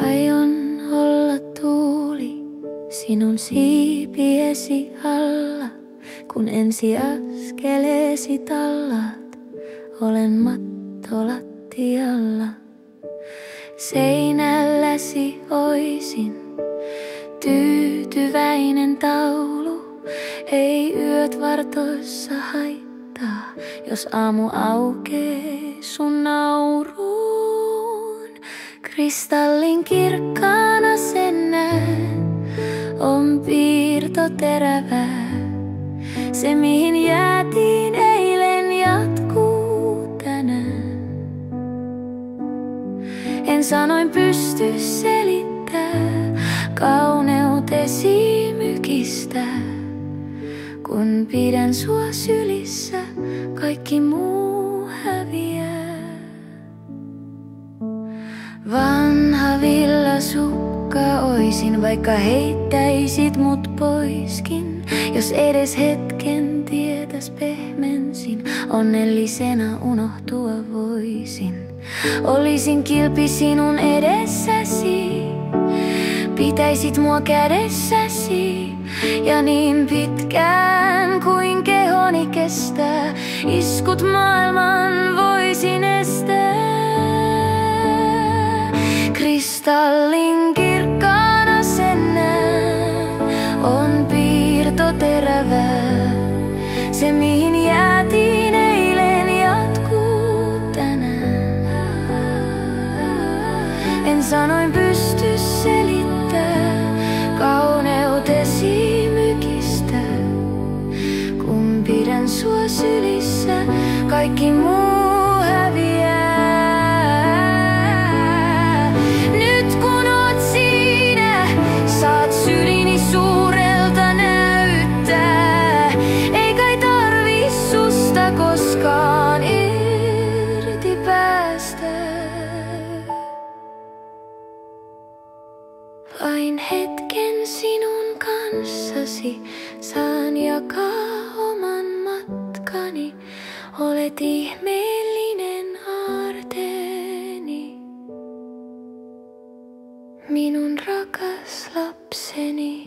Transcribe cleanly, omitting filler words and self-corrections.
Aion olla tuuli sinun siipiesi alla, kun ensi askeleesi tallaat, olen mattolattialla. Seinälläsi oisin tyytyväinen taulu, ei yöt vartoissa haittaa, jos aamu aukee sun nauruun. Kristallin kirkkaana sen näen, on piirto terävää. Se mihin jäätiin eilen jatkuu tänään. En sanoin pysty selittää kauneutesi mykistää. Kun pidän sua sylissä, kaikki muu häviää. Vanha villasukka oisin, vaikka heittäisit mut poiskin. Jos edes hetken tietäs pehmensin, onnellisena unohtua voisin. Olisin kilpi sinun edessäsi, pitäisit mua kädessäsi. Ja niin pitkään kuin kehoni kestää, iskut maailman voisin estää. Kristallin kirkkaana sen näen, on piirto terävää. Se mihin jäätiin eilen jatkuu tänään. En sanoin pysty selittää kauneutesi mykistää. Kun pidän sua sylissä, kaikki muu häviää. Nyt kun oot siinä, saat sylini suurelta näyttää. Ei kai tarvi susta koskaan irti päästä. Vain hetken sinun kanssasi saan jakaa oman matkani. Olet ihmeellinen aarteeni, minun rakas lapseni.